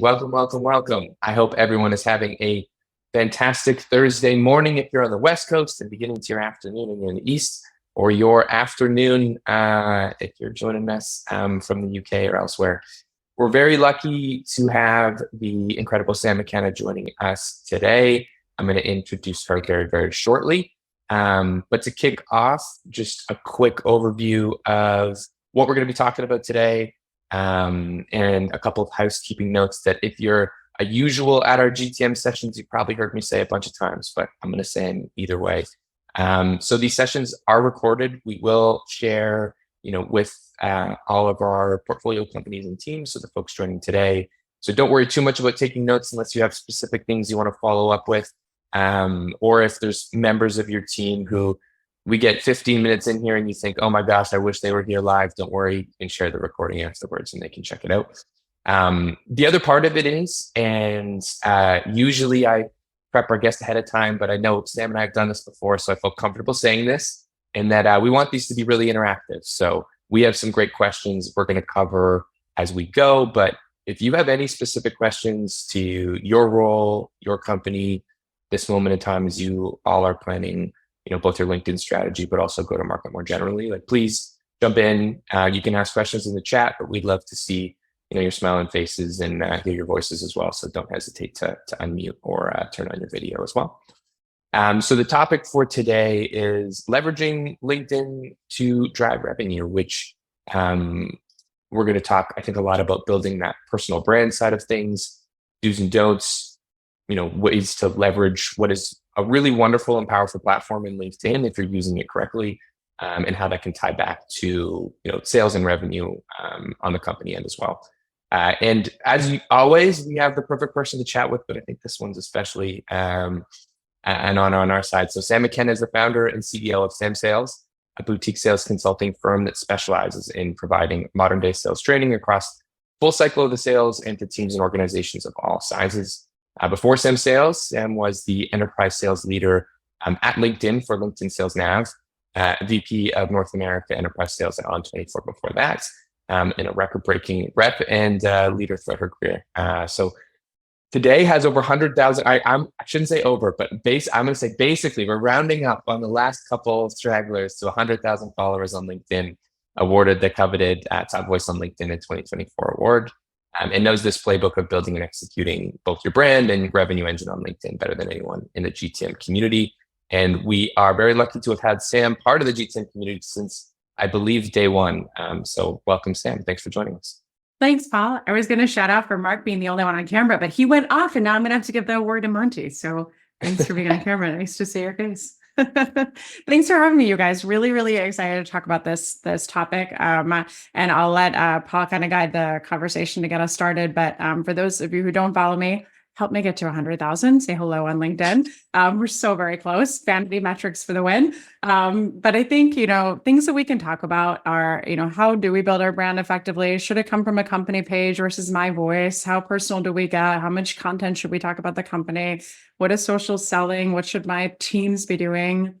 Welcome, welcome, welcome. I hope everyone is having a fantastic Thursday morning if you're on the West Coast and beginning to your afternoon and you're in the East, or your afternoon if you're joining us from the UK or elsewhere. We're very lucky to have the incredible Sam McKenna joining us today. I'm going to introduce her very, very shortly. But to kick off, just a quick overview of what we're going to be talking about today. And a couple of housekeeping notes that if you're a usual at our GTM sessions, you probably heard me say a bunch of times, but I'm going to say them either way. So these sessions are recorded. We will share, with all of our portfolio companies and teams, so the folks joining today. So don't worry too much about taking notes unless you have specific things you want to follow up with, or if there's members of your team who we get 15 minutes in here and you think, oh my gosh, I wish they were here live. Don't worry, you can share the recording afterwards and they can check it out. The other part of it is, and usually I prep our guest ahead of time, but I know Sam and I have done this before, so I feel comfortable saying this, and that we want these to be really interactive. So we have some great questions we're going to cover as we go, but if you have any specific questions to your role, your company, this moment in time as you all are planning both your LinkedIn strategy, but also go to market more generally, please jump in. You can ask questions in the chat, but we'd love to see, your smiling faces and hear your voices as well. So don't hesitate to unmute or turn on your video as well. So the topic for today is leveraging LinkedIn to drive revenue, which we're going to talk, I think, a lot about building that personal brand side of things, do's and don'ts, ways to leverage what is a really wonderful and powerful platform in LinkedIn if you're using it correctly, and how that can tie back to sales and revenue on the company end as well. And as always, we have the perfect person to chat with, but I think this one's especially and on our side. So Sam McKenna is the founder and CEO of Sam Sales, a boutique sales consulting firm that specializes in providing modern day sales training across full cycle of the sales and to teams and organizations of all sizes. Before Sam Sales, Sam was the enterprise sales leader at LinkedIn for LinkedIn Sales Nav, VP of North America Enterprise Sales at On24 before that, and a record-breaking rep and leader throughout her career. So today has over 100,000. I shouldn't say over, but I'm going to say basically we're rounding up on the last couple of stragglers to 100,000 followers on LinkedIn, awarded the coveted Top Voice on LinkedIn in 2024 award. And knows this playbook of building and executing both your brand and revenue engine on LinkedIn better than anyone in the GTM community. And we are very lucky to have had Sam part of the GTM community since, I believe, day one. So welcome, Sam. Thanks for joining us. Thanks, Paul. I was going to shout out for Mark being the only one on camera, but he went off and now I'm going to have to give the award to Monty. So thanks for being on camera. Nice to see your face. Thanks for having me, you guys. Really, really excited to talk about this topic. And I'll let Paul kind of guide the conversation to get us started. But for those of you who don't follow me, help me get to 100,000. Say hello on LinkedIn. We're so very close. Vanity metrics for the win. But I think, things that we can talk about are, how do we build our brand effectively? Should it come from a company page versus my voice? How personal do we get? How much content should we talk about the company? What is social selling? What should my teams be doing?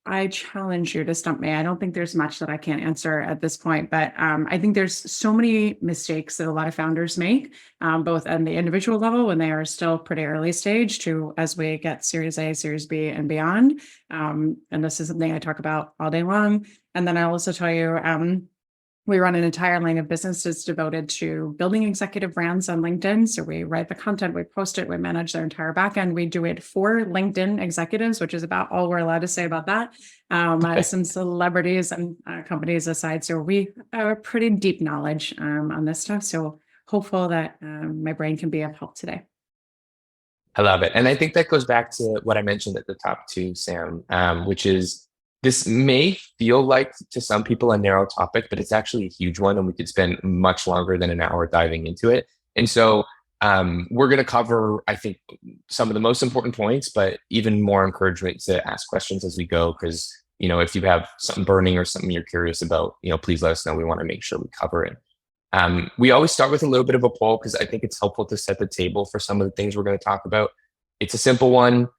I challenge you to stump me. I don't think there's much that I can't answer at this point, but I think there's so many mistakes that a lot of founders make, both on the individual level when they are still pretty early stage to as we get Series A, Series B, and beyond. And this is something I talk about all day long. And then I'll also tell you, we run an entire line of businesses devoted to building executive brands on LinkedIn. So we write the content, we post it, we manage their entire backend. We do it for LinkedIn executives, which is about all we're allowed to say about that. Some celebrities and companies aside. So we have a pretty deep knowledge on this stuff. So hopeful that my brain can be of help today. I love it. And I think that goes back to what I mentioned at the top too, Sam, which is this may feel like to some people a narrow topic, but it's actually a huge one, and we could spend much longer than an hour diving into it. And so we're going to cover, I think, some of the most important points, but even more encouragement to ask questions as we go. Because, if you have something burning or something you're curious about, please let us know. We want to make sure we cover it. We always start with a little bit of a poll because I think it's helpful to set the table for some of the things we're going to talk about. It's a simple one.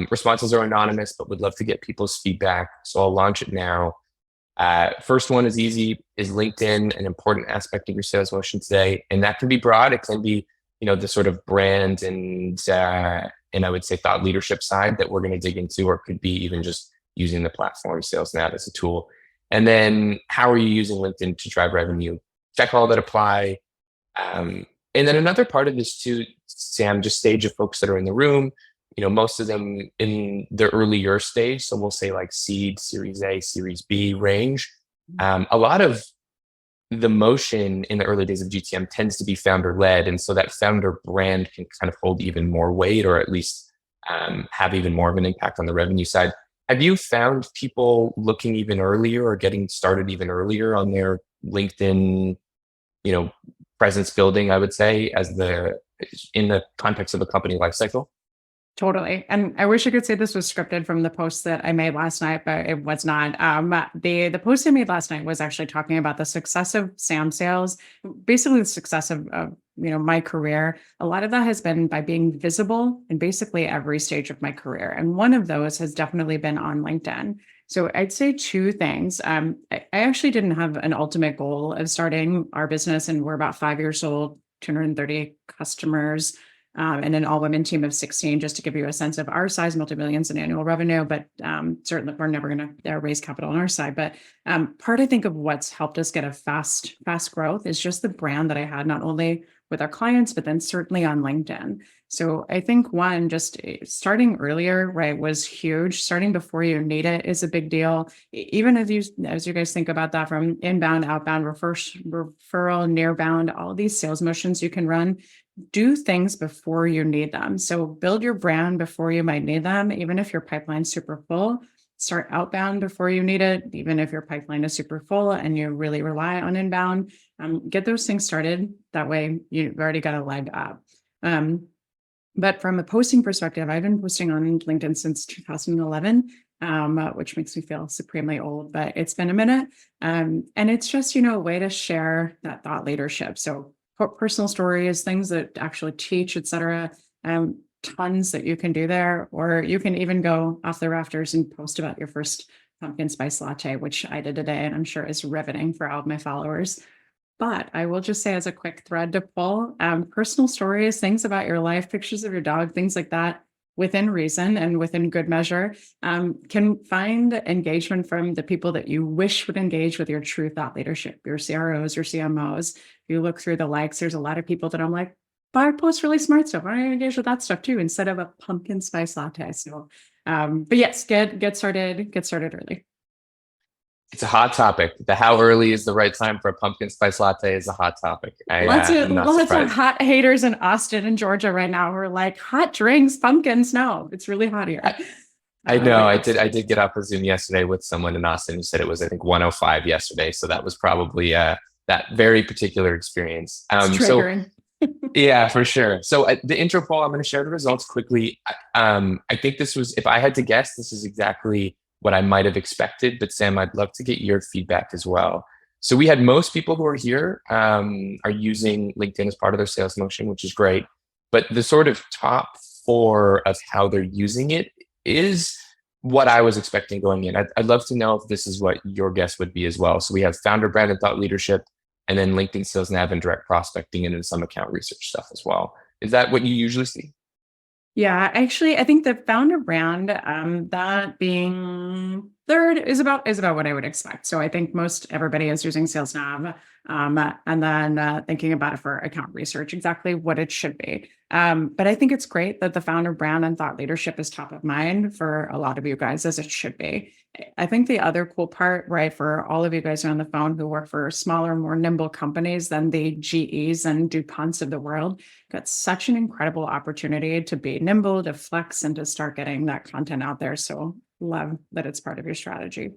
Responses are anonymous, but would love to get people's feedback. So I'll launch it now. First one is easy. Is LinkedIn an important aspect of your sales motion today? And that can be broad. It can be the sort of brand and I would say thought leadership side that we're going to dig into, or could be even just using the platform Sales Nav as a tool. And then how are you using LinkedIn to drive revenue? Check all that apply. And then another part of this too, Sam, just stage of folks that are in the room, most of them in the earlier stage. So we'll say like seed, series A, series B range. A lot of the motion in the early days of GTM tends to be founder led. And so that founder brand can kind of hold even more weight, or at least have even more of an impact on the revenue side. Have you found people looking even earlier or getting started even earlier on their LinkedIn, presence building, I would say, in the context of a company lifecycle? Totally. And I wish I could say this was scripted from the post that I made last night, but it was not. The post I made last night was actually talking about the success of Sam sales, basically the success of my career. A lot of that has been by being visible in basically every stage of my career. And one of those has definitely been on LinkedIn. So I'd say two things. I actually didn't have an ultimate goal of starting our business, and we're about 5 years old, 230 customers. And an all-women team of 16, just to give you a sense of our size, multi-millions in annual revenue. But certainly we're never going to raise capital on our side. But part, I think, of what's helped us get a fast growth is just the brand that I had, not only with our clients, but then certainly on LinkedIn. So I think one, just starting earlier, right, was huge. Starting before you need it is a big deal. Even as you guys think about that, from inbound, outbound, referral, nearbound, all of these sales motions you can run, do things before you need them. So build your brand before you might need them. Even if your pipeline's super full, start outbound before you need it. Even if your pipeline is super full and you really rely on inbound, get those things started. That way you've already got a leg up. But from a posting perspective, I've been posting on LinkedIn since 2011, which makes me feel supremely old, but it's been a minute. And it's just, a way to share that thought leadership. So personal stories, things that actually teach, et cetera. Tons that you can do there, or you can even go off the rafters and post about your first pumpkin spice latte, which I did today, and I'm sure is riveting for all of my followers. But I will just say, as a quick thread to pull, personal stories, things about your life, pictures of your dog, things like that, within reason and within good measure, can find engagement from the people that you wish would engage with your true thought leadership, your CROs, your CMOs. If you look through the likes, there's a lot of people that I'm like, but I post really smart stuff. I engage with that stuff too, instead of a pumpkin spice latte. So, but yes, get started early. It's a hot topic. How early is the right time for a pumpkin spice latte is a hot topic. Lots of hot haters in Austin and Georgia right now who are like, hot drinks, pumpkins. No, it's really hot here. I know. I did get off a Zoom yesterday with someone in Austin who said it was, I think, 105 yesterday. So that was probably that very particular experience. It's triggering. Yeah, for sure. So the intro poll, I'm going to share the results quickly. I think this was, if I had to guess, this is exactly what I might have expected. But Sam, I'd love to get your feedback as well. So we had most people who are here are using LinkedIn as part of their sales motion, which is great. But the sort of top 4 of how they're using it is what I was expecting going in. I'd love to know if this is what your guess would be as well. So we have founder brand and thought leadership, and then LinkedIn Sales Nav and direct prospecting, and then some account research stuff as well. Is that what you usually see? Yeah, actually, I think the founder brand, that being third, is about what I would expect. So I think most everybody is using Sales Nav, and then thinking about it for account research, exactly what it should be. But I think it's great that the founder brand and thought leadership is top of mind for a lot of you guys, as it should be. I think the other cool part, right, for all of you guys on the phone who work for smaller, more nimble companies than the GEs and DuPonts of the world, got such an incredible opportunity to be nimble, to flex, and to start getting that content out there. So love that it's part of your strategy.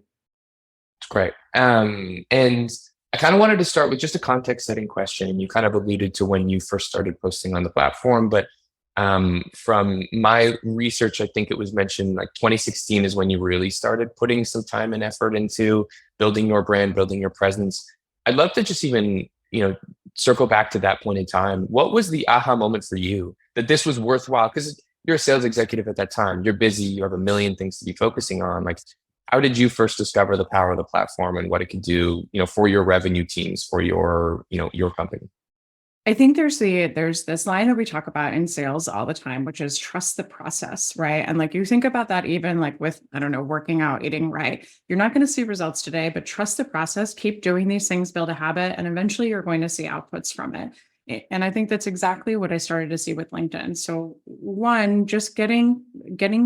It's great. And I kind of wanted to start with just a context setting question. And you kind of alluded to when you first started posting on the platform, but from my research, I think it was mentioned like 2016 is when you really started putting some time and effort into building your brand, building your presence. I'd love to just even, circle back to that point in time. What was the aha moment for you that this was worthwhile? Because you're a sales executive at that time, you're busy, you have a million things to be focusing on. Like, how did you first discover the power of the platform and what it could do, for your revenue teams, for your, your company? I think there's this line that we talk about in sales all the time, which is trust the process, right? And like you think about that even like with, I don't know, working out, eating right. You're not going to see results today, but trust the process, keep doing these things, build a habit, and eventually you're going to see outputs from it. And I think that's exactly what I started to see with LinkedIn. So one, just getting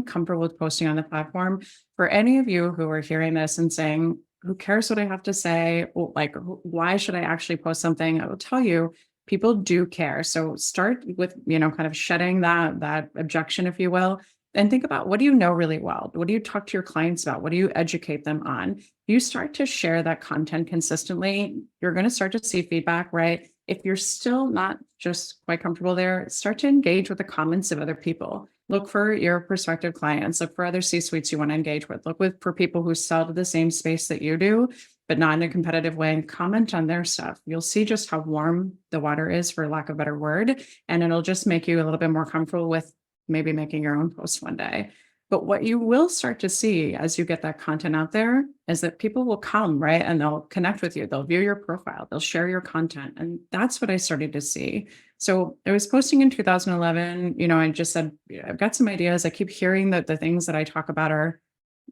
comfortable with posting on the platform. For any of you who are hearing this and saying, who cares what I have to say? Like, why should I actually post something? I will tell you, people do care. So start with, kind of shedding that objection, if you will, and think about, what do you know really well? What do you talk to your clients about? What do you educate them on? You start to share that content consistently, you're going to start to see feedback, right? If you're still not just quite comfortable there, start to engage with the comments of other people. Look for your prospective clients, look for other C-suites you want to engage with, for people who sell to the same space that you do, but not in a competitive way, and comment on their stuff. You'll see just how warm the water is, for lack of a better word. And it'll just make you a little bit more comfortable with maybe making your own post one day. But what you will start to see as you get that content out there is that people will come, right? And they'll connect with you. They'll view your profile. They'll share your content. And that's what I started to see. So I was posting in 2011, I just said, I've got some ideas. I keep hearing that the things that I talk about are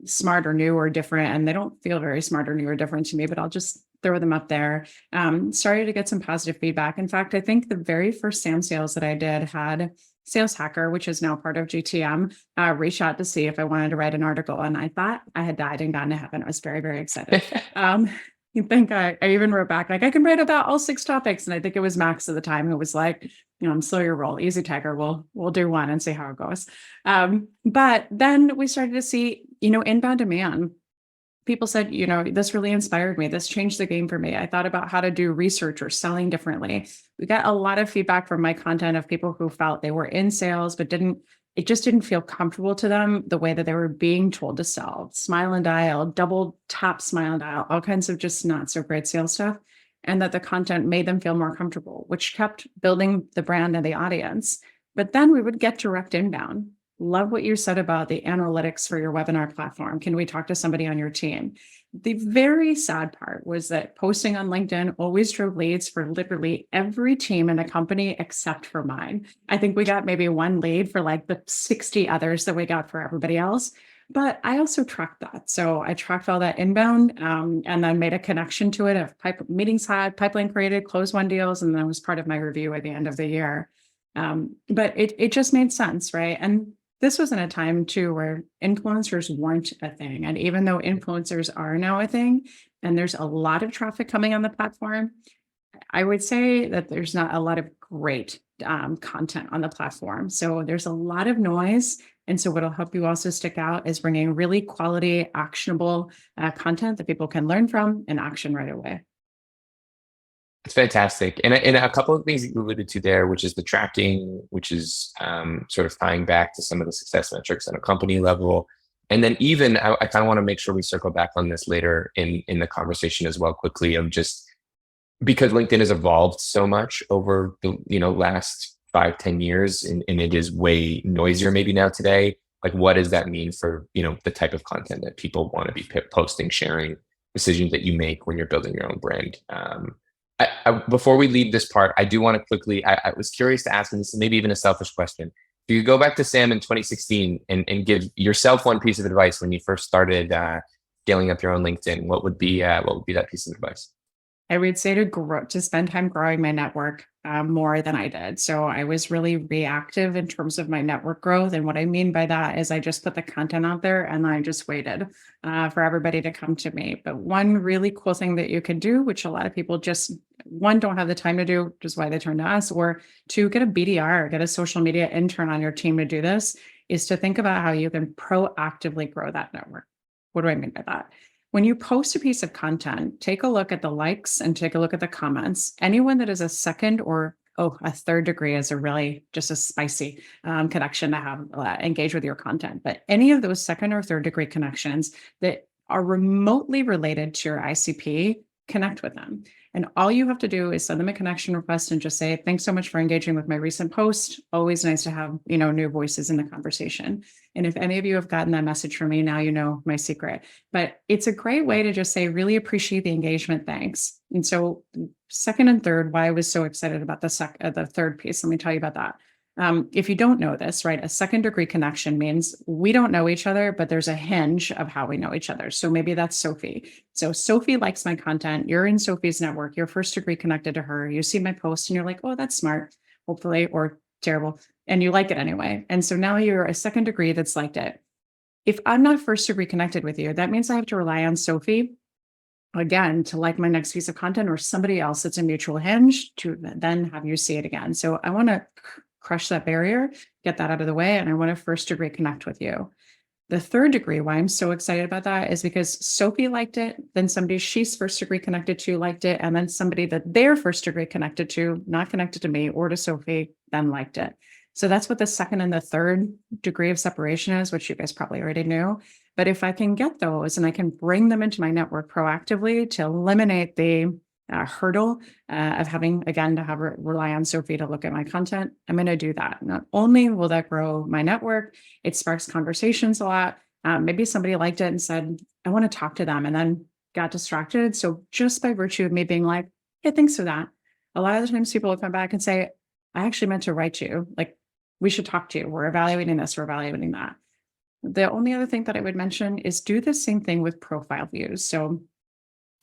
smart or new or different, and they don't feel very smart or new or different to me, but I'll just throw them up there. Started to get some positive feedback. In fact, I think the very first SAM sales that I did had Sales Hacker, which is now part of GTM, reach out to see if I wanted to write an article. And I thought I had died and gone to heaven. I was very, very excited. You think I even wrote back, like, I can write about all 6 topics. And I think it was Max at the time who was like, slow your roll, easy tiger. We'll do one and see how it goes. But then we started to see, inbound demand. People said, this really inspired me. This changed the game for me. I thought about how to do research or selling differently. We got a lot of feedback from my content of people who felt they were in sales, but it just didn't feel comfortable to them the way that they were being told to sell. Smile and dial, double tap, smile and dial, all kinds of just not so great sales stuff. And that the content made them feel more comfortable, which kept building the brand and the audience. But then we would get direct inbound. Love what you said about the analytics for your webinar platform. Can we talk to somebody on your team? The very sad part was that posting on LinkedIn always drove leads for literally every team in the company except for mine. I think we got maybe 1 lead for like the 60 others that we got for everybody else. But I also tracked that. So I tracked all that inbound and then made a connection to it of meetings had, pipeline created, closed 1 deals, and that was part of my review at the end of the year. But it just made sense, right? And this was in a time too where influencers weren't a thing. And even though influencers are now a thing, and there's a lot of traffic coming on the platform, I would say that there's not a lot of great content on the platform. So there's a lot of noise. And so what'll help you also stick out is bringing really quality, actionable content that people can learn from and action right away. It's fantastic. And a couple of things that you alluded to there, which is the tracking, which is sort of tying back to some of the success metrics on a company level. And then even, I kind of want to make sure we circle back on this later in the conversation as well, quickly, of just because LinkedIn has evolved so much over the last 5-10 years, and it is way noisier maybe now today. Like, what does that mean for the type of content that people want to be posting, sharing, decisions that you make when you're building your own brand? Before we leave this part, I do want to quickly, I was curious to ask, and this is maybe even a selfish question. If you go back to Sam in 2016 and give yourself one piece of advice when you first started scaling up your own LinkedIn, what would be that piece of advice? I would say to spend time growing my network more than I did. So I was really reactive in terms of my network growth. And what I mean by that is I just put the content out there and I just waited for everybody to come to me. But one really cool thing that you can do, which a lot of people just, one, don't have the time to do, which is why they turn to us, or 2, get a BDR, get a social media intern on your team to do this, is to think about how you can proactively grow that network. What do I mean by that? When you post a piece of content, take a look at the likes and take a look at the comments. Anyone that is a second or a third degree is a really just a spicy connection to have engage with your content. But any of those second or third degree connections that are remotely related to your ICP, connect with them. And all you have to do is send them a connection request and just say, thanks so much for engaging with my recent post. Always nice to have, new voices in the conversation. And if any of you have gotten that message from me, now you know my secret. But it's a great way to just say, really appreciate the engagement. Thanks. And so second and third, why I was so excited about the third piece. Let me tell you about that. If you don't know this, right, a second degree connection means we don't know each other, but there's a hinge of how we know each other. So maybe that's Sophie. So Sophie likes my content. You're in Sophie's network. You're first degree connected to her. You see my post and you're like, oh, that's smart, hopefully, or terrible. And you like it anyway. And so now you're a second degree that's liked it. If I'm not first degree connected with you, that means I have to rely on Sophie again to like my next piece of content, or somebody else that's a mutual hinge to then have you see it again. So I want to crush that barrier, get that out of the way, and I want to first degree connect with you. The third degree, why I'm so excited about that is because Sophie liked it, then somebody she's first degree connected to liked it, and then somebody that they're first degree connected to, not connected to me or to Sophie, then liked it. So that's what the second and the third degree of separation is, which you guys probably already knew. But if I can get those and I can bring them into my network proactively to eliminate the hurdle of having, again, to have rely on Sophie to look at my content, I'm going to do that. Not only will that grow my network, it sparks conversations a lot. Maybe somebody liked it and said, I want to talk to them, and then got distracted. So just by virtue of me being like, hey, thanks for that. A lot of the times people will come back and say, I actually meant to write you. Like, we should talk to you. We're evaluating this, we're evaluating that. The only other thing that I would mention is do the same thing with profile views. So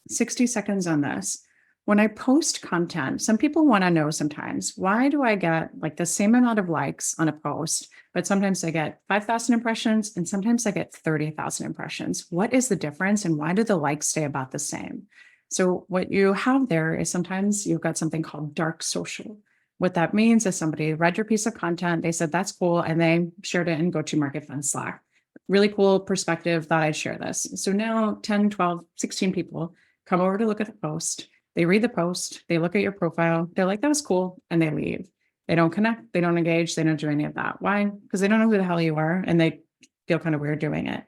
60 seconds on this. When I post content, some people want to know sometimes, why do I get like the same amount of likes on a post, but sometimes I get 5,000 impressions and sometimes I get 30,000 impressions? What is the difference and why do the likes stay about the same? So what you have there is sometimes you've got something called dark social. What that means is somebody read your piece of content, they said, that's cool, and they shared it in Go-To-Market Fund Slack. Really cool perspective, thought I'd share this. So now 10, 12, 16 people come over to look at the post. They read the post, they look at your profile, they're like, that was cool, and they leave. They don't connect, they don't engage, they don't do any of that. Why? Because they don't know who the hell you are, and they feel kind of weird doing it.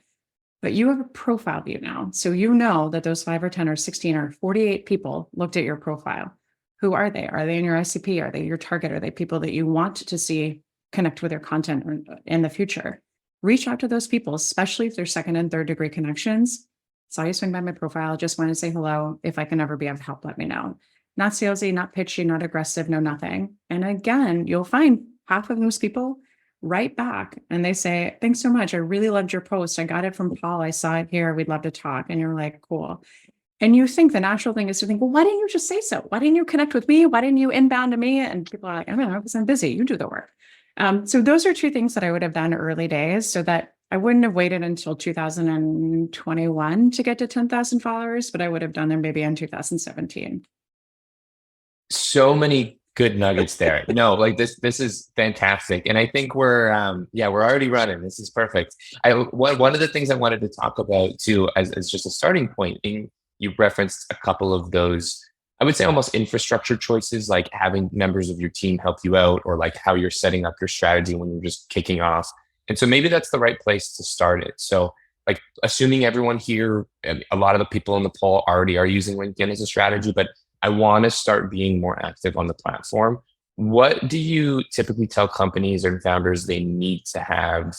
But you have a profile view now. So you know that those 5 or 10 or 16 or 48 people looked at your profile. Who are they? Are they in your ICP? Are they your target? Are they people that you want to see connect with your content in the future? Reach out to those people, especially if they're second and third degree connections. Saw you swing by my profile. Just want to say hello. If I can ever be of help, let me know. Not salesy, not pitchy, not aggressive, no nothing. And again, you'll find half of those people write back and they say, thanks so much. I really loved your post. I got it from Paul. I saw it here. We'd love to talk. And you're like, cool. And you think the natural thing is to think, well, why didn't you just say so? Why didn't you connect with me? Why didn't you inbound to me? And people are like, I don't know, because I'm busy. You do the work. So those are two things that I would have done early days so that I wouldn't have waited until 2021 to get to 10,000 followers, but I would have done them maybe in 2017. So many good nuggets there. No, like this is fantastic. And I think we're already running. This is perfect. One of the things I wanted to talk about too, as just a starting point, and you referenced a couple of those, I would say almost infrastructure choices, like having members of your team help you out, or like how you're setting up your strategy when you're just kicking off. And so maybe that's the right place to start it. So like assuming everyone here, and a lot of the people in the poll already are using LinkedIn as a strategy, but I want to start being more active on the platform. What do you typically tell companies or founders they need to have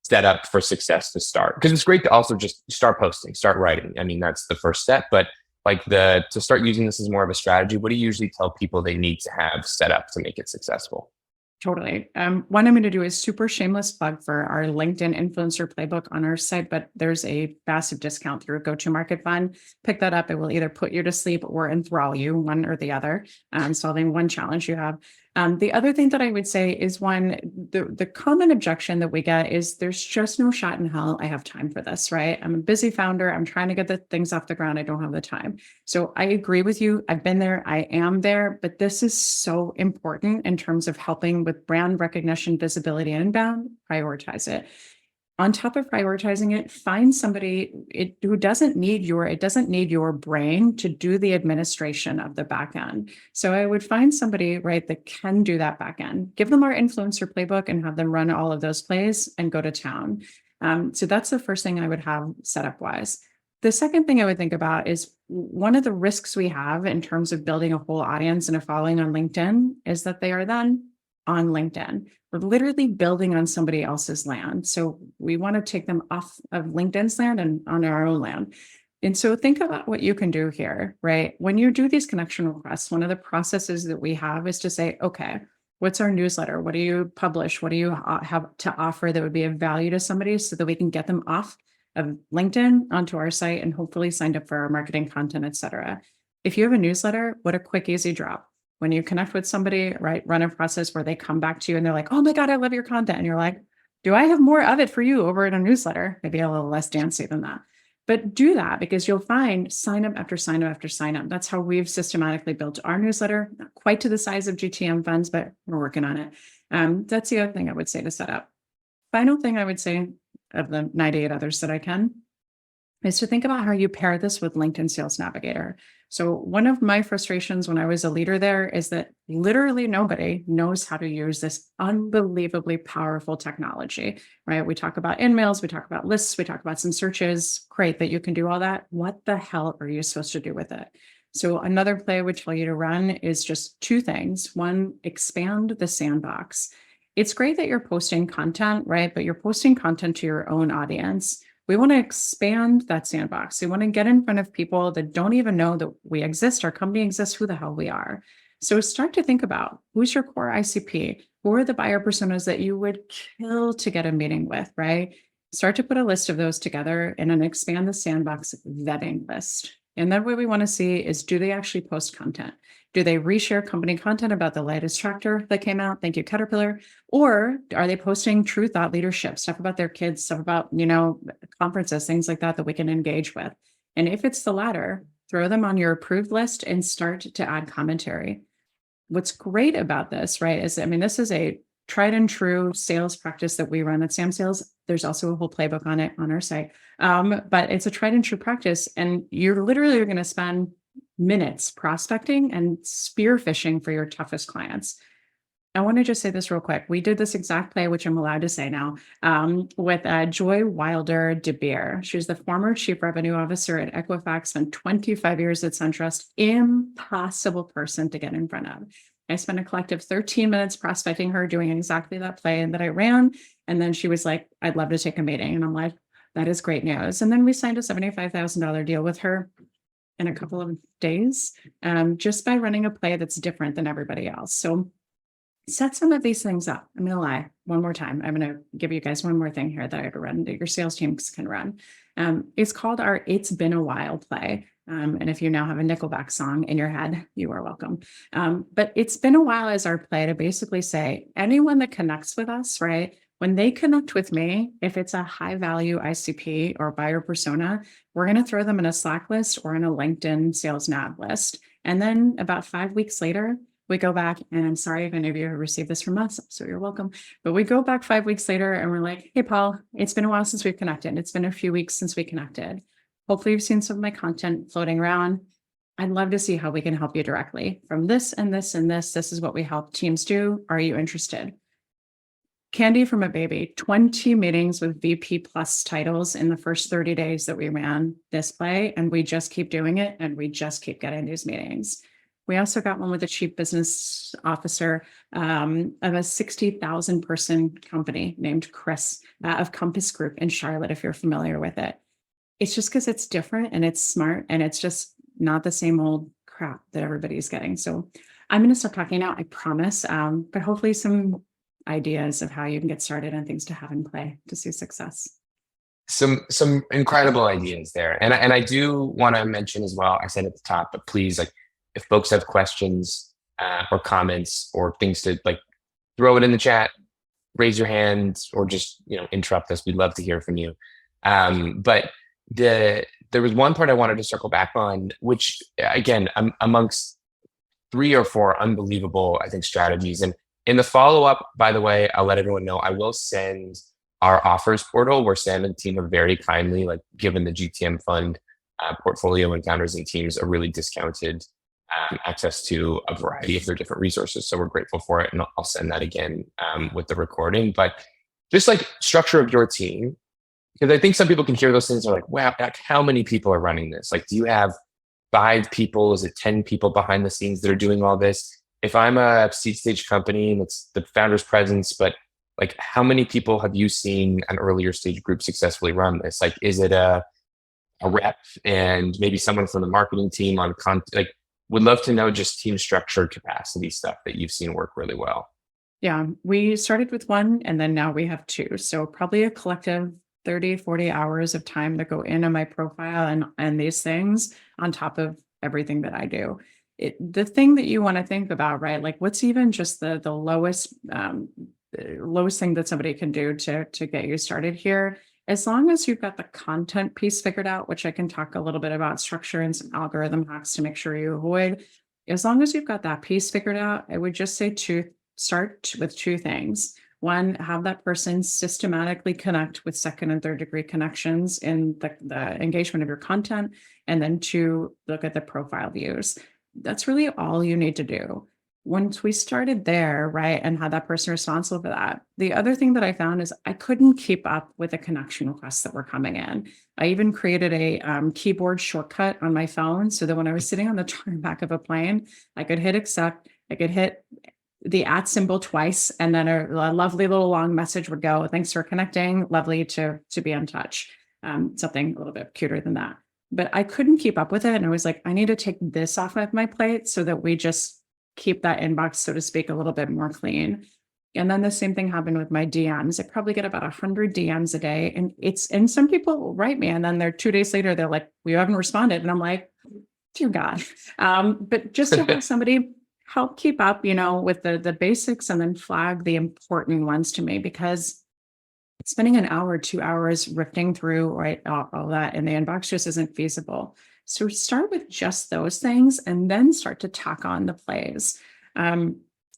set up for success to start? Because it's great to also just start posting, start writing. I mean, that's the first step, but like to start using this as more of a strategy, what do you usually tell people they need to have set up to make it successful? Totally. What I'm going to do is super shameless plug for our LinkedIn influencer playbook on our site, but there's a massive discount through Go-To-Market Fund. Pick that up. It will either put you to sleep or enthrall you, one or the other, solving one challenge you have. The other thing that I would say is the common objection that we get is there's just no shot in hell I have time for this, right? I'm a busy founder. I'm trying to get the things off the ground. I don't have the time. So I agree with you. I've been there. I am there, but this is so important in terms of helping with brand recognition, visibility, and inbound. Prioritize it. On top of prioritizing it, find somebody who doesn't need your brain to do the administration of the back end. So I would find somebody, right, that can do that back end. Give them our influencer playbook and have them run all of those plays and go to town. So that's the first thing I would have setup wise. The second thing I would think about is one of the risks we have in terms of building a whole audience and a following on LinkedIn is that they are then on LinkedIn. We're literally building on somebody else's land. So we want to take them off of LinkedIn's land and on our own land. And so think about what you can do here, right? When you do these connection requests, one of the processes that we have is to say, okay, what's our newsletter? What do you publish? What do you have to offer that would be of value to somebody so that we can get them off of LinkedIn onto our site and hopefully signed up for our marketing content, et cetera. If you have a newsletter, what a quick, easy drop. When you connect with somebody, right, run a process where they come back to you and they're like, oh my God, I love your content. And you're like, do I have more of it for you over in a newsletter? Maybe a little less dancey than that. But do that because you'll find sign up after sign up after sign up. That's how we've systematically built our newsletter, not quite to the size of GTM funds, but we're working on it. That's the other thing I would say to set up. Final thing I would say of the 98 others that I can is to think about how you pair this with LinkedIn Sales Navigator. So one of my frustrations when I was a leader there is that literally nobody knows how to use this unbelievably powerful technology, right? We talk about InMails, we talk about lists, we talk about some searches. Great that you can do all that. What the hell are you supposed to do with it? So another play I would tell you to run is just two things. One, expand the sandbox. It's great that you're posting content, right? But you're posting content to your own audience. We want to expand that sandbox. We want to get in front of people that don't even know that we exist, our company exists, who the hell we are. So start to think about who's your core ICP? Who are the buyer personas that you would kill to get a meeting with, right? Start to put a list of those together and then expand the sandbox vetting list. And then what we want to see is, do they actually post content? Do they reshare company content about the latest tractor that came out? Thank you, Caterpillar. Or are they posting true thought leadership, stuff about their kids, stuff about, conferences, things like that we can engage with? And if it's the latter, throw them on your approved list and start to add commentary. What's great about this, right, is, this is a tried and true sales practice that we run at Sam Sales. There's also a whole playbook on it on our site. But it's a tried and true practice. And you're literally going to spend minutes prospecting and spear fishing for your toughest clients. I want to just say this real quick. We did this exact play, which I'm allowed to say now, with Joy Wilder De Beer. She's the former chief revenue officer at Equifax, spent 25 years at SunTrust. Impossible person to get in front of. I spent a collective 13 minutes prospecting her, doing exactly that play that I ran. And then she was like, I'd love to take a meeting. And I'm like, that is great news. And then we signed a $75,000 deal with her in a couple of days, just by running a play that's different than everybody else. So set some of these things up. I'm going to lie one more time. I'm going to give you guys one more thing here that I would run, that your sales teams can run. It's called our It's Been a While play. And if you now have a Nickelback song in your head, you are welcome. But it's been a while as our play to basically say, anyone that connects with us, right? When they connect with me, if it's a high value ICP or buyer persona, we're going to throw them in a Slack list or in a LinkedIn sales nav list. And then about 5 weeks later, we go back, and I'm sorry if any of you have received this from us, so you're welcome. But we go back 5 weeks later and we're like, hey, Paul, it's been a while since we've connected. It's been a few weeks since we connected. Hopefully you've seen some of my content floating around. I'd love to see how we can help you directly from this and this and this. This is what we help teams do. Are you interested? Candy from a baby, 20 meetings with VP plus titles in the first 30 days that we ran this play. And we just keep doing it. And we just keep getting these meetings. We also got one with the chief business officer of a 60,000 person company named Chris of Compass Group in Charlotte, if you're familiar with it. It's just because it's different and it's smart and it's just not the same old crap that everybody's getting. So I'm going to stop talking now, I promise. But hopefully some ideas of how you can get started and things to have in play to see success. Some incredible ideas there. And I do want to mention as well, I said at the top, but please, like, if folks have questions or comments or things to throw it in the chat, raise your hand, or just interrupt us. We'd love to hear from you. But there was one part I wanted to circle back on, which again, amongst 3 or 4 unbelievable, I think, strategies. And in the follow-up, by the way, I'll let everyone know, I will send our offers portal where Sam and the team have very kindly, given the GTM fund portfolio and founders and teams a really discounted access to a variety of their different resources. So we're grateful for it. And I'll send that again with the recording. But just structure of your team, because I think some people can hear those things and are like, wow, how many people are running this? Do you have 5 people? Is it 10 people behind the scenes that are doing all this? If I'm a seed stage company and it's the founder's presence, but how many people have you seen an earlier stage group successfully run this? Is it a a rep and maybe someone from the marketing team on content? Like, would love to know just team structure capacity stuff that you've seen work really well. Yeah, we started with one and then now we have two. So probably a collective 30, 40 hours of time that go into my profile and these things on top of everything that I do. The thing that you want to think about, right? Like what's even just the lowest thing that somebody can do to get you started here, as long as you've got the content piece figured out, which I can talk a little bit about structure and some algorithm hacks to make sure you avoid. As long as you've got that piece figured out, I would just say start with two things. One, have that person systematically connect with second and third degree connections in the engagement of your content. And then two, look at the profile views. That's really all you need to do. Once we started there, right, and had that person responsible for that, the other thing that I found is I couldn't keep up with the connection requests that were coming in. I even created a keyboard shortcut on my phone so that when I was sitting on the tarmac of a plane, I could hit accept, I could hit the @ symbol twice, and then a lovely little long message would go, thanks for connecting, lovely to be in touch. Something a little bit cuter than that. But I couldn't keep up with it. And I was like, I need to take this off of my plate so that we just keep that inbox, so to speak, a little bit more clean. And then the same thing happened with my DMs. I probably get about 100 DMs a day. And some people write me, and then they're 2 days later, they're like, we haven't responded. And I'm like, dear God. But just to have somebody help keep up, with the basics and then flag the important ones to me, because spending an hour, 2 hours rifting through, right, all that in the inbox just isn't feasible. So start with just those things and then start to tack on the plays. I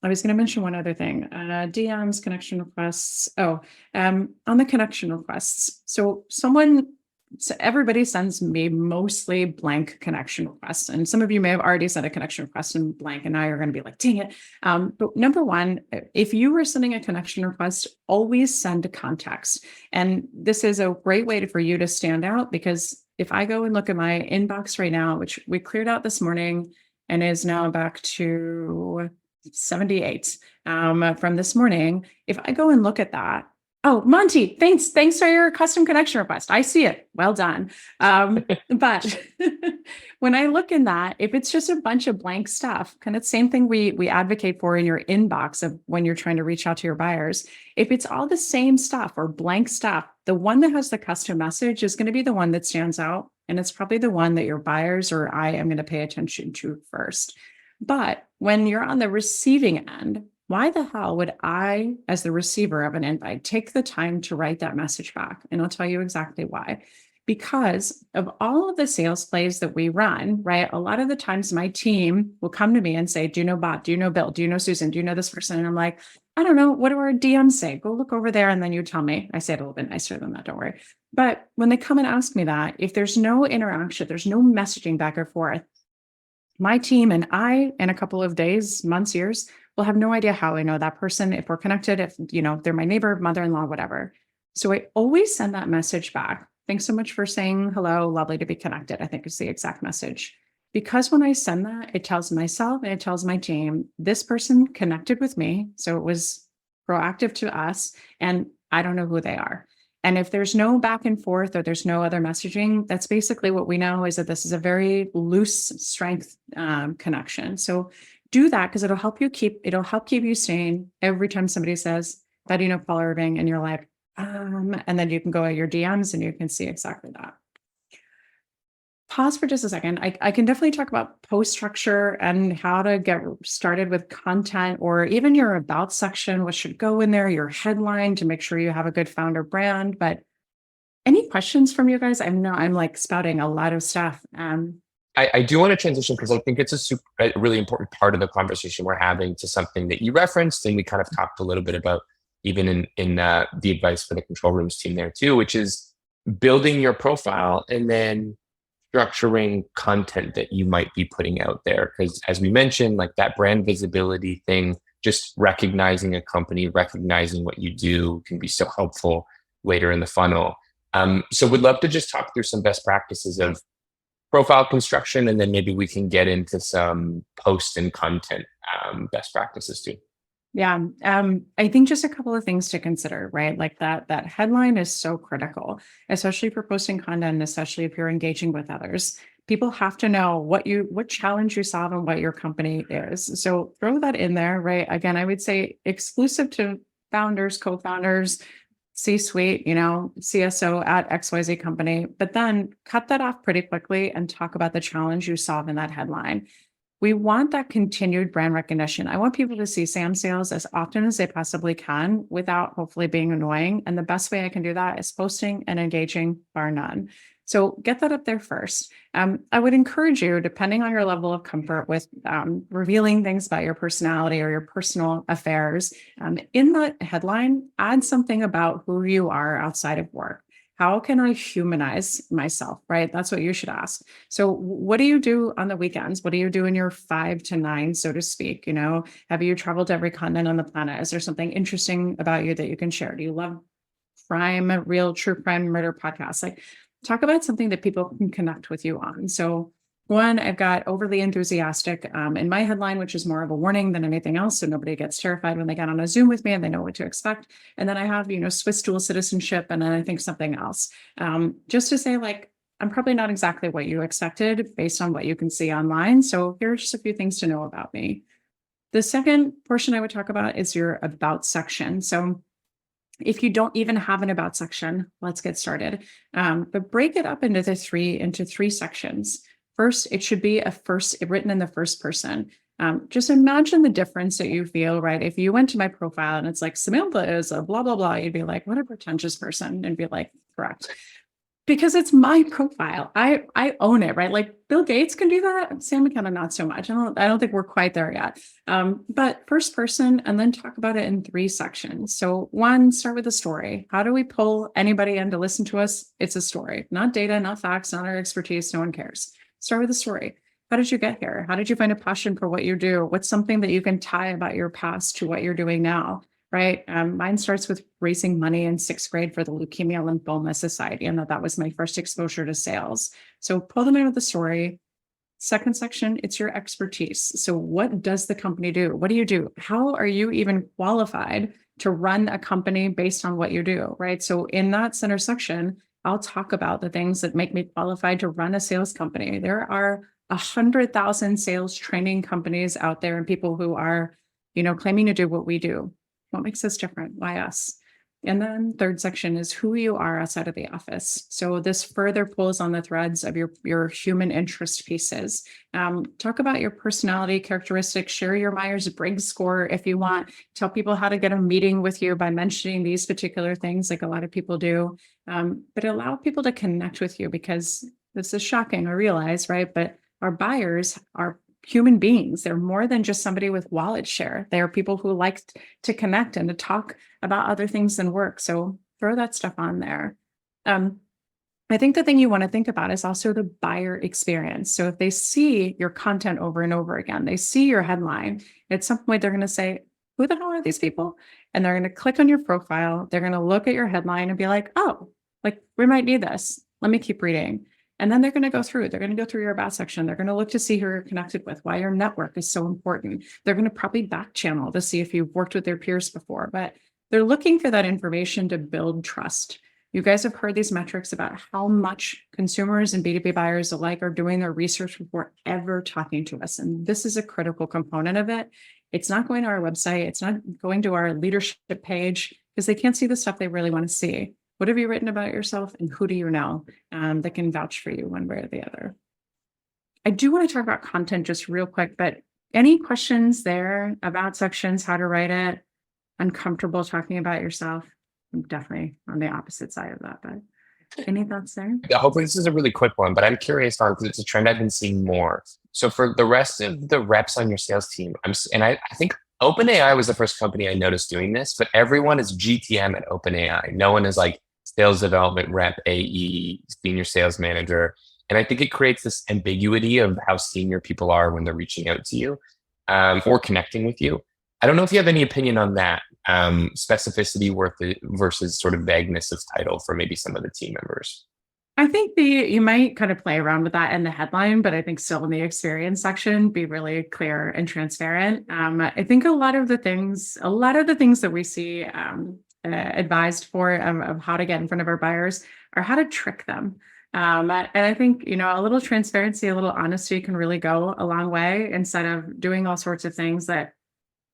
was going to mention one other thing, DMs, connection requests. On the connection requests. So everybody sends me mostly blank connection requests. And some of you may have already sent a connection request in blank, and now you're going to be like, dang it. But number one, if you were sending a connection request, always send context. And this is a great way for you to stand out, because if I go and look at my inbox right now, which we cleared out this morning and is now back to 78 from this morning, if I go and look at that, oh, Monty, thanks for your custom connection request. I see it. Well done. But when I look in that, if it's just a bunch of blank stuff, kind of the same thing we advocate for in your inbox of when you're trying to reach out to your buyers. If it's all the same stuff or blank stuff, the one that has the custom message is going to be the one that stands out. And it's probably the one that your buyers or I am going to pay attention to first. But when you're on the receiving end, why the hell would I, as the receiver of an invite, take the time to write that message back? And I'll tell you exactly why. Because of all of the sales plays that we run, right? A lot of the times my team will come to me and say, do you know Bob? Do you know Bill? Do you know Susan? Do you know this person? And I'm like, I don't know. What do our DMs say? Go look over there and then you tell me. I say it a little bit nicer than that, don't worry. But when they come and ask me that, if there's no interaction, there's no messaging back and forth, my team and I, in a couple of days, months, years, will have no idea how I know that person, if we're connected, if they're my neighbor, mother-in-law, whatever. So I always send that message back. Thanks so much for saying hello, lovely to be connected, I think is the exact message. Because when I send that, it tells myself and it tells my team, this person connected with me. So it was proactive to us, and I don't know who they are. And if there's no back and forth or there's no other messaging, that's basically what we know, is that this is a very loose strength connection. So do that, because it'll help keep you sane every time somebody says, how do you know Paul Irving? And you're like, and then you can go at your DMs and you can see exactly that. Pause for just a second. I can definitely talk about post structure and how to get started with content, or even your about section, what should go in there, your headline to make sure you have a good founder brand. But any questions from you guys? I know I'm like spouting a lot of stuff. I do want to transition because I think it's a really important part of the conversation we're having to something that you referenced, and we kind of talked a little bit about even in the advice for the control rooms team there too, which is building your profile and then structuring content that you might be putting out there. Because as we mentioned, like that brand visibility thing, just recognizing a company, recognizing what you do can be so helpful later in the funnel. So we'd love to just talk through some best practices of profile construction, and then maybe we can get into some post and content best practices too. Yeah. I think just a couple of things to consider, right? Like that headline is so critical, especially for posting content, especially if you're engaging with others. People have to know what challenge you solve and what your company is. So throw that in there, right? Again, I would say exclusive to founders, co-founders, C-suite, CSO at XYZ company, but then cut that off pretty quickly and talk about the challenge you solve in that headline. We want that continued brand recognition. I want people to see Sam sales as often as they possibly can without hopefully being annoying. And the best way I can do that is posting and engaging, bar none. So get that up there first. I would encourage you, depending on your level of comfort with revealing things about your personality or your personal affairs, in that headline, add something about who you are outside of work. How can I humanize myself, right? That's what you should ask. So what do you do on the weekends? What do you do in your 5 to 9, so to speak? Have you traveled to every continent on the planet? Is there something interesting about you that you can share? Do you love crime, real true crime murder podcasts? Like, talk about something that people can connect with you on. So one, I've got overly enthusiastic in my headline, which is more of a warning than anything else. So nobody gets terrified when they get on a Zoom with me and they know what to expect. And then I have, Swiss dual citizenship. And then I think something else, just to say, like, I'm probably not exactly what you expected based on what you can see online. So here's just a few things to know about me. The second portion I would talk about is your about section. So if you don't even have an about section, let's get started. But break it up into three sections. First, it should be written in the first person. Just imagine the difference that you feel, right? If you went to my profile and it's like, Samantha is a blah, blah, blah, you'd be like, what a pretentious person, and be like, correct. Because it's my profile. I own it, right? Like Bill Gates can do that. Sam McKenna, not so much. I don't think we're quite there yet. But first person, and then talk about it in 3 sections. So one, start with a story. How do we pull anybody in to listen to us? It's a story, not data, not facts, not our expertise. No one cares. Start with a story. How did you get here? How did you find a passion for what you do? What's something that you can tie about your past to what you're doing now? Right. Mine starts with raising money in 6th grade for the Leukemia Lymphoma Society. And that was my first exposure to sales. So pull them in with the story. Second section, it's your expertise. So what does the company do? What do you do? How are you even qualified to run a company based on what you do? Right. So in that center section, I'll talk about the things that make me qualified to run a sales company. There are 100,000 sales training companies out there and people who are, claiming to do what we do. What makes us different? Why us? And then third section is who you are outside of the office. So this further pulls on the threads of your human interest pieces. Talk about your personality characteristics, share your Myers-Briggs score if you want, tell people how to get a meeting with you by mentioning these particular things like a lot of people do, but allow people to connect with you, because this is shocking, I realize, right? But our buyers are human beings. They're more than just somebody with wallet share. They are people who like to connect and to talk about other things than work. So throw that stuff on there. I think the thing you want to think about is also the buyer experience. So if they see your content over and over again, they see your headline, at some point they're going to say, who the hell are these people? And they're going to click on your profile. They're going to look at your headline and be like, oh, like we might need this. Let me keep reading. And then they're going to go through your about section. They're going to look to see who you're connected with, why your network is so important. They're going to probably back channel to see if you've worked with their peers before, but they're looking for that information to build trust. You guys have heard these metrics about how much consumers and B2B buyers alike are doing their research before ever talking to us. And this is a critical component of it. It's not going to our website. It's not going to our leadership page, because they can't see the stuff they really want to see. What have you written about yourself, and who do you know that can vouch for you one way or the other? I do want to talk about content just real quick, but any questions there about sections, how to write it, uncomfortable talking about yourself? I'm definitely on the opposite side of that, but any thoughts there? Hopefully this is a really quick one, but I'm curious on, because it's a trend I've been seeing more. So for the rest of the reps on your sales team, I think OpenAI was the first company I noticed doing this, but everyone is GTM at OpenAI. No one is like sales development rep, AE, senior sales manager. And I think it creates this ambiguity of how senior people are when they're reaching out to you or connecting with you. I don't know if you have any opinion on that, specificity versus sort of vagueness of title for maybe some of the team members. I think you might kind of play around with that in the headline, but I think still in the experience section, be really clear and transparent. I think a lot of the things that we see advised for of how to get in front of our buyers are how to trick them. And I think, a little transparency, a little honesty can really go a long way instead of doing all sorts of things that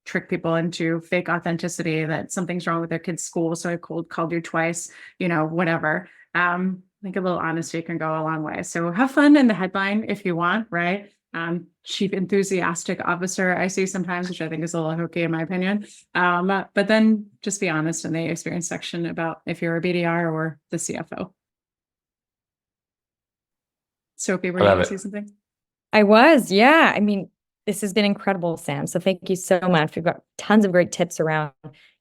trick people into fake authenticity, that something's wrong with their kid's school. So I called you twice, whatever. I think a little honesty can go a long way. So have fun in the headline if you want, right? Chief enthusiastic officer, I see sometimes, which I think is a little hokey in my opinion. But then just be honest in the experience section about if you're a BDR or the CFO. Sophie, were you going to say something? I was, yeah. I mean, this has been incredible, Sam. So thank you so much. We've got tons of great tips around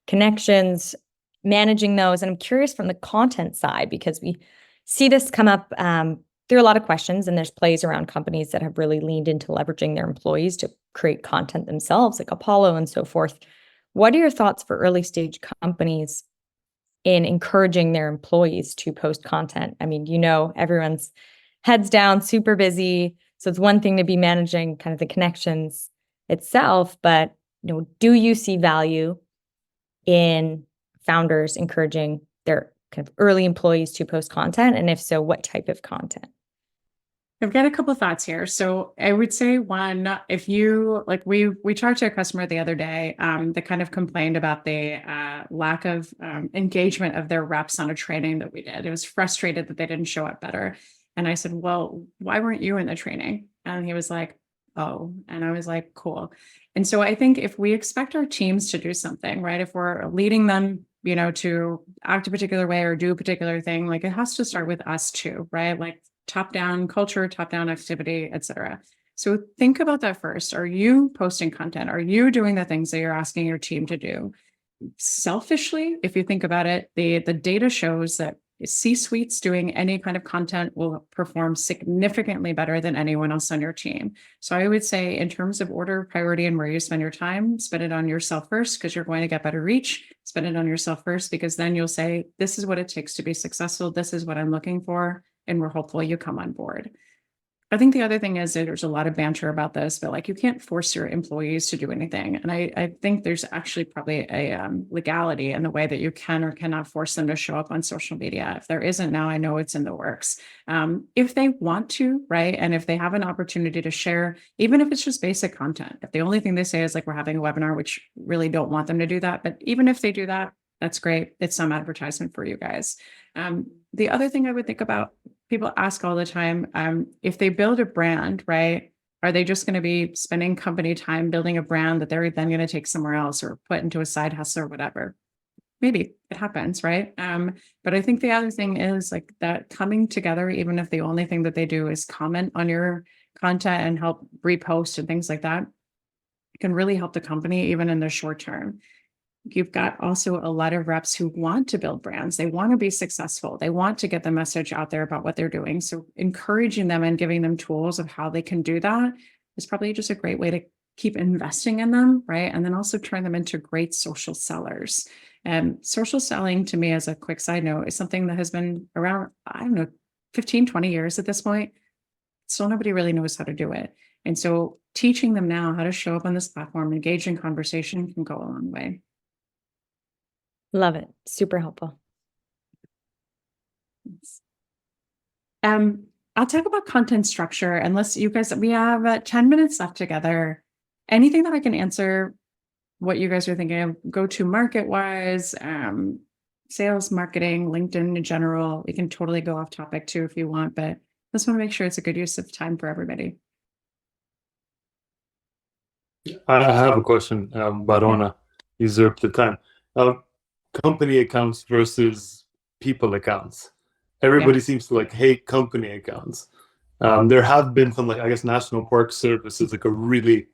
connections, managing those. And I'm curious from the content side, because we see this come up. There are a lot of questions, and there's plays around companies that have really leaned into leveraging their employees to create content themselves, like Apollo and so forth. What are your thoughts for early stage companies in encouraging their employees to post content? I mean, everyone's heads down, super busy. So it's one thing to be managing kind of the connections itself, but do you see value in founders encouraging their kind of early employees to post content? And if so, what type of content? I've got a couple of thoughts here. So I would say one, if you we talked to a customer the other day that kind of complained about the lack of engagement of their reps on a training that we did. It was frustrated that they didn't show up better. And I said, well, why weren't you in the training? And he was like, oh, and I was like, cool. And so I think if we expect our teams to do something, right, if we're leading them, to act a particular way or do a particular thing, like it has to start with us too, right? Like top-down culture, top-down activity, etc. So think about that first. Are you posting content? Are you doing the things that you're asking your team to do? Selfishly, if you think about it, the data shows that C-suites doing any kind of content will perform significantly better than anyone else on your team. So I would say in terms of order of priority and where you spend your time, spend it on yourself first because you're going to get better reach. Spend it on yourself first because then you'll say, this is what it takes to be successful. This is what I'm looking for. And we're hopeful you come on board. I think the other thing is that there's a lot of banter about this, but you can't force your employees to do anything. And I think there's actually probably a legality in the way that you can or cannot force them to show up on social media. If there isn't now, I know it's in the works. If they want to, right? And if they have an opportunity to share, even if it's just basic content, if the only thing they say is we're having a webinar, which really don't want them to do that. But even if they do that, that's great. It's some advertisement for you guys. The other thing I would think about, people ask all the time, if they build a brand, right? Are they just going to be spending company time building a brand that they're then going to take somewhere else or put into a side hustle or whatever? Maybe it happens, right? But I think the other thing is that coming together, even if the only thing that they do is comment on your content and help repost and things like that, can really help the company even in the short term. You've got also a lot of reps who want to build brands. They want to be successful. They want to get the message out there about what they're doing. So encouraging them and giving them tools of how they can do that is probably just a great way to keep investing in them, right? And then also turn them into great social sellers. And social selling, to me, as a quick side note, is something that has been around, 15, 20 years at this point. Still nobody really knows how to do it. And so teaching them now how to show up on this platform, engage in conversation can go a long way. Love it. Super helpful. I'll talk about content structure, unless you guys, we have 10 minutes left together. Anything that I can answer what you guys are thinking of, go to market wise, sales, marketing, LinkedIn in general. We can totally go off topic too if you want, but I just want to make sure it's a good use of time for everybody. I have a question, but I don't want to usurp the time. Company accounts versus people accounts. Everybody seems to hate company accounts. There have been some National Park Service is a really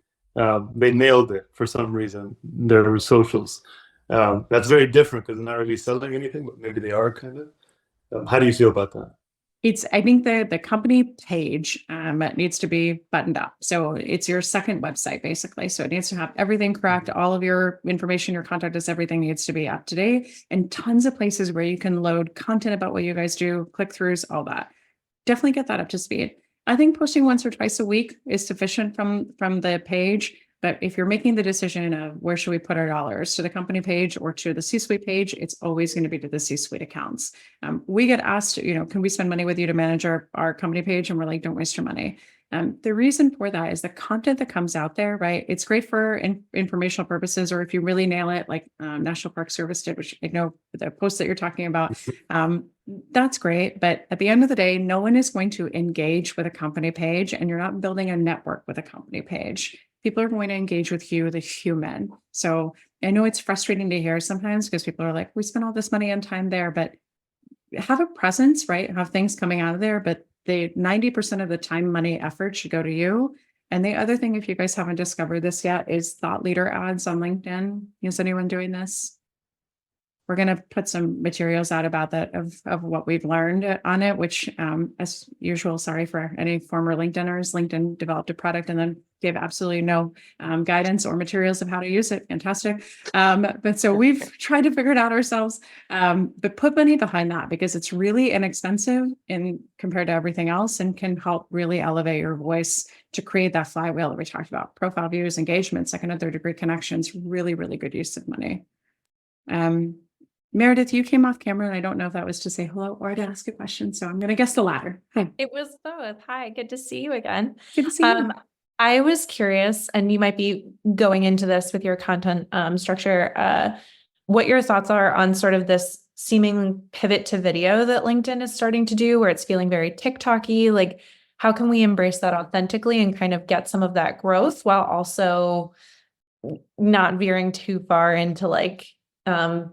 they nailed it for some reason. Their socials. That's very different because they're not really selling anything, but maybe they are kind of. How do you feel about that? I think the company page needs to be buttoned up. So it's your second website, basically. So it needs to have everything correct. All of your information, your contact us, everything needs to be up to date, and tons of places where you can load content about what you guys do, click-throughs, all that. definitely get that up to speed. I think posting once or twice a week is sufficient from the page. But if you're making the decision of where should we put our dollars, to the company page or to the C-suite page, it's always going to be to the C-suite accounts. We get asked, can we spend money with you to manage our company page? And we're like, don't waste your money. The reason for that is the content that comes out there, right? It's great for informational purposes, or if you really nail it, like National Park Service did, which I know the post that you're talking about, that's great. But at the end of the day, no one is going to engage with a company page, and you're not building a network with a company page. People are going to engage with you, the human. So I know it's frustrating to hear sometimes because people are like, we spent all this money and time there, but have a presence, right? Have things coming out of there, but the 90% of the time, money, effort should go to you. And the other thing, if you guys haven't discovered this yet, is thought leader ads on LinkedIn. Is anyone doing this? We're going to put some materials out about that of what we've learned on it, which as usual, sorry for any former LinkedIners, LinkedIn developed a product and then gave absolutely no guidance or materials of how to use it. Fantastic. But so we've tried to figure it out ourselves, but put money behind that because it's really inexpensive in compared to everything else and can help really elevate your voice to create that flywheel that we talked about. Profile views, engagement, second and third degree connections, really, really good use of money. Meredith, you came off camera, and I don't know if that was to say hello or to ask a question. So I'm going to guess the latter. Hi. It was both. Hi, good to see you again. Good to see you. I was curious, and you might be going into this with your content structure, what your thoughts are on sort of this seeming pivot to video that LinkedIn is starting to do, where it's feeling very TikTok-y. Like, how can we embrace that authentically and kind of get some of that growth while also not veering too far into like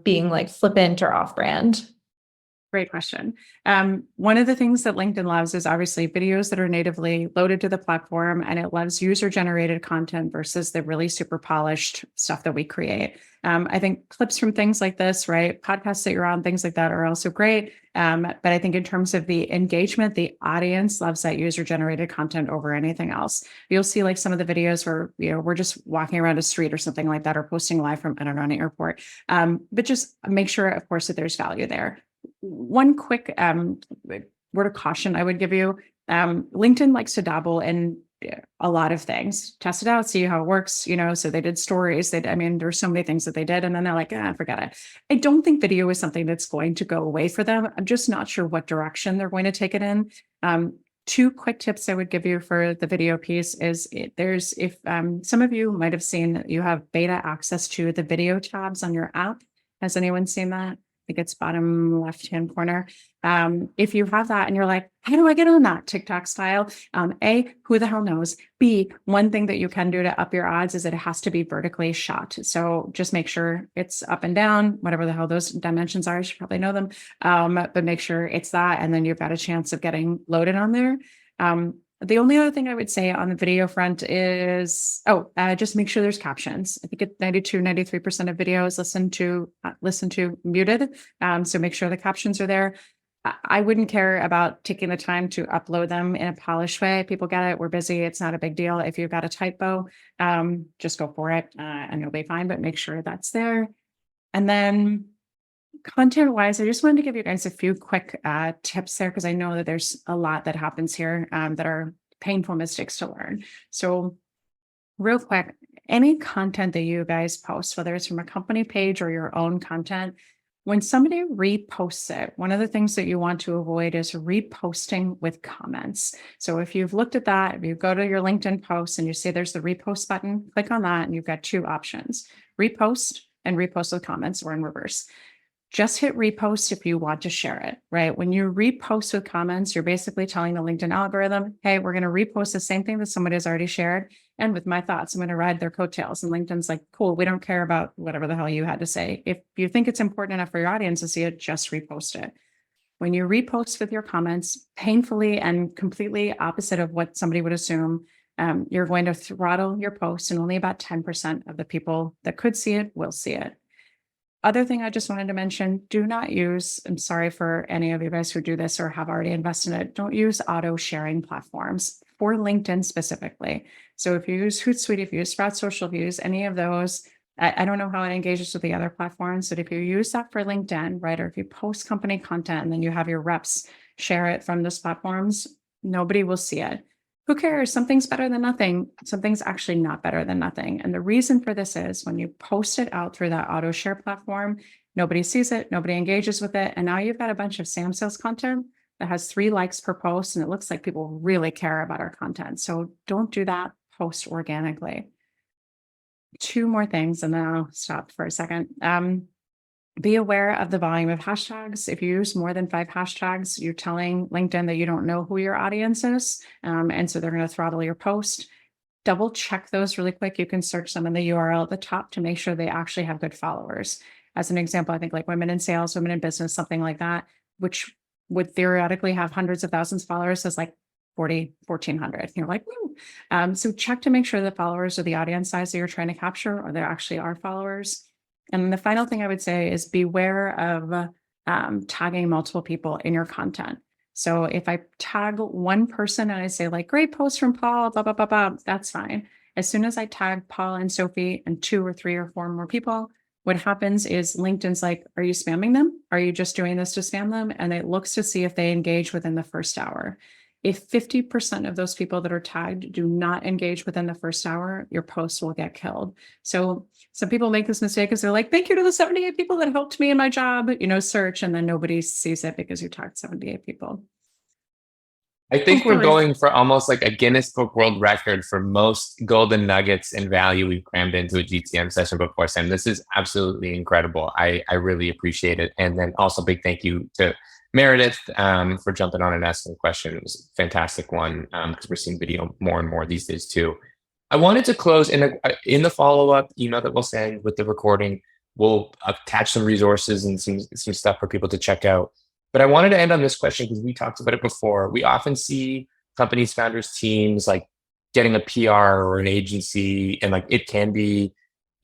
being like flippant or off-brand? Great question. One of the things that LinkedIn loves is obviously videos that are natively loaded to the platform, and it loves user-generated content versus the really super polished stuff that we create. I think clips from things like this, right? Podcasts that you're on, things like that are also great. But I think in terms of the engagement, the audience loves that user-generated content over anything else. You'll see like some of the videos where, we're just walking around a street or something like that, or posting live from, I don't know, an airport. But just make sure, of course, that there's value there. One quick word of caution I would give you. LinkedIn likes to dabble in a lot of things. Test it out, see how it works, so they did stories. There's so many things that they did, and then they're like, forget it. I don't think video is something that's going to go away for them. I'm just not sure what direction they're going to take it in. Two quick tips I would give you for the video piece is if some of you might have seen, you have beta access to the video tabs on your app. Has anyone seen that? I think it's bottom left-hand corner. If you have that and you're like, how do I get on that TikTok style? A, who the hell knows? B, one thing that you can do to up your odds is that it has to be vertically shot. So just make sure it's up and down, whatever the hell those dimensions are. You should probably know them. But make sure it's that, and then you've got a chance of getting loaded on there. The only other thing I would say on the video front is, just make sure there's captions. I think it's 93% of videos listen to muted. So make sure the captions are there. I wouldn't care about taking the time to upload them in a polished way. People get it. We're busy. It's not a big deal. If you've got a typo, just go for it and you'll be fine, but make sure that's there. And then content wise, I just wanted to give you guys a few quick tips there, because I know that there's a lot that happens here that are painful mistakes to learn. So real quick, any content that you guys post, whether it's from a company page or your own content, when somebody reposts it, one of the things that you want to avoid is reposting with comments. So if you've looked at that, if you go to your LinkedIn post and you see there's the repost button, click on that and you've got two options: repost and repost with comments, or in reverse. Just hit repost if you want to share it, right? When you repost with comments, you're basically telling the LinkedIn algorithm, hey, we're going to repost the same thing that somebody has already shared. And with my thoughts, I'm going to ride their coattails. And LinkedIn's like, cool, we don't care about whatever the hell you had to say. If you think it's important enough for your audience to see it, just repost it. When you repost with your comments, painfully and completely opposite of what somebody would assume, you're going to throttle your post, and only about 10% of the people that could see it will see it. Other thing I just wanted to mention, do not use, I'm sorry for any of you guys who do this or have already invested in it, don't use auto sharing platforms for LinkedIn specifically. So if you use Hootsuite, if you use Sprout Social, if you use any of those, I don't know how it engages with the other platforms, but if you use that for LinkedIn, right, or if you post company content and then you have your reps share it from those platforms, nobody will see it. Who cares? Something's better than nothing. Something's actually not better than nothing. And the reason for this is when you post it out through that auto share platform, nobody sees it, nobody engages with it. And now you've got a bunch of Sam Sales content that has 3 likes per post. And it looks like people really care about our content. So don't do that. Post organically. 2 more things, and then I'll stop for a second. Be aware of the volume of hashtags. If you use more than 5 hashtags, you're telling LinkedIn that you don't know who your audience is. And so they're going to throttle your post. Double check those really quick. You can search them in the URL at the top to make sure they actually have good followers. As an example, I think like women in sales, women in business, something like that, which would theoretically have hundreds of thousands of followers, as like 1,400. You're like, woo. So check to make sure the followers are the audience size that you're trying to capture, or there actually are followers. And then the final thing I would say is beware of tagging multiple people in your content. So if I tag one person and I say like, great post from Paul, blah, blah, blah, blah, that's fine. As soon as I tag Paul and Sophie and 2 or 3 or 4 more people, what happens is LinkedIn's like, are you spamming them? Are you just doing this to spam them? And it looks to see if they engage within the first hour. If 50% of those people that are tagged do not engage within the first hour, your post will get killed. So some people make this mistake because they're like, thank you to the 78 people that helped me in my job, search, and then nobody sees it because you tagged 78 people. I think we're going for almost like a Guinness Book World Record for most golden nuggets and value we've crammed into a GTM session before, Sam. This is absolutely incredible. I really appreciate it. And then also big thank you to Meredith for jumping on and asking a question. It was a fantastic one because we're seeing video more and more these days too. I wanted to close in the follow-up email that we'll send with the recording. We'll attach some resources and some stuff for people to check out. But I wanted to end on this question because we talked about it before. We often see companies, founders, teams like getting a PR or an agency, and like it can be,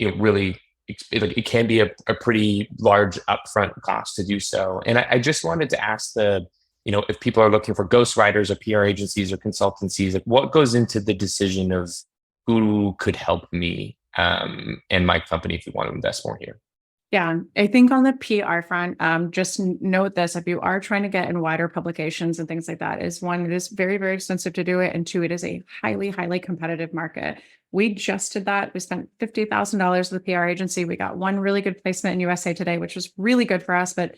really, it can be a pretty large upfront cost to do so. And I just wanted to ask if people are looking for ghostwriters or PR agencies or consultancies, like what goes into the decision of who could help me and my company if you want to invest more here? Yeah, I think on the PR front, just note this, if you are trying to get in wider publications and things like that, is 1, it is very, very expensive to do it. And 2, it is a highly, highly competitive market. We just did that. We spent $50,000 with the PR agency. We got 1 really good placement in USA Today, which was really good for us, but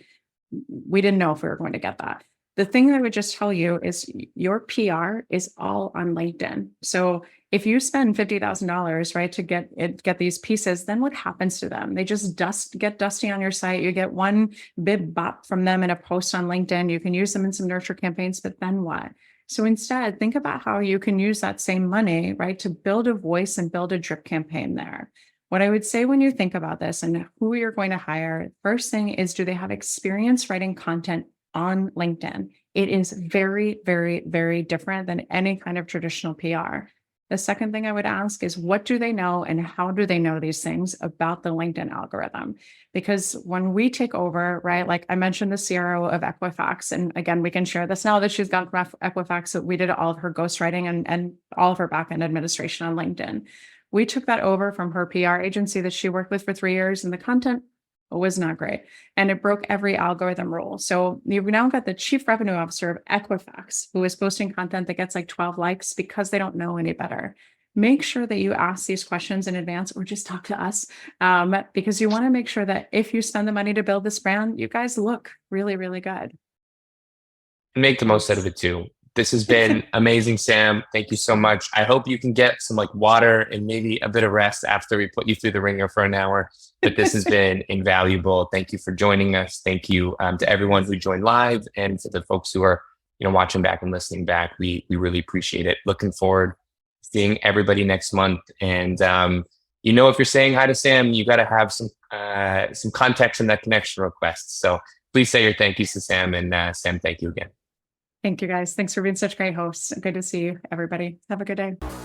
we didn't know if we were going to get that. The thing that I would just tell you is your PR is all on LinkedIn. So if you spend $50,000, right, to get these pieces, then what happens to them? They just get dusty on your site. You get 1 bib bop from them in a post on LinkedIn. You can use them in some nurture campaigns, but then what? So instead, think about how you can use that same money, right, to build a voice and build a drip campaign there. What I would say when you think about this and who you're going to hire, first thing is, do they have experience writing content on LinkedIn? It is very, very, very different than any kind of traditional PR. The second thing I would ask is, what do they know and how do they know these things about the LinkedIn algorithm? Because when we take over, right, like I mentioned the CRO of Equifax, and again, we can share this now that she's gone from Equifax, so we did all of her ghostwriting and all of her backend administration on LinkedIn. We took that over from her PR agency that she worked with for 3 years, and the content was not great. And it broke every algorithm rule. So you've now got the chief revenue officer of Equifax, who is posting content that gets like 12 likes because they don't know any better. Make sure that you ask these questions in advance or just talk to us because you want to make sure that if you spend the money to build this brand, you guys look really, really good. Make the most out of it too. This has been amazing, Sam. Thank you so much. I hope you can get some like water and maybe a bit of rest after we put you through the ringer for an hour. But this has been invaluable. Thank you for joining us. Thank you to everyone who joined live and for the folks who are watching back and listening back. We really appreciate it. Looking forward to seeing everybody next month. And if you're saying hi to Sam, you got to have some context in that connection request. So please say your thank yous to Sam. And Sam, thank you again. Thank you, guys. Thanks for being such great hosts. Good to see you, everybody. Have a good day.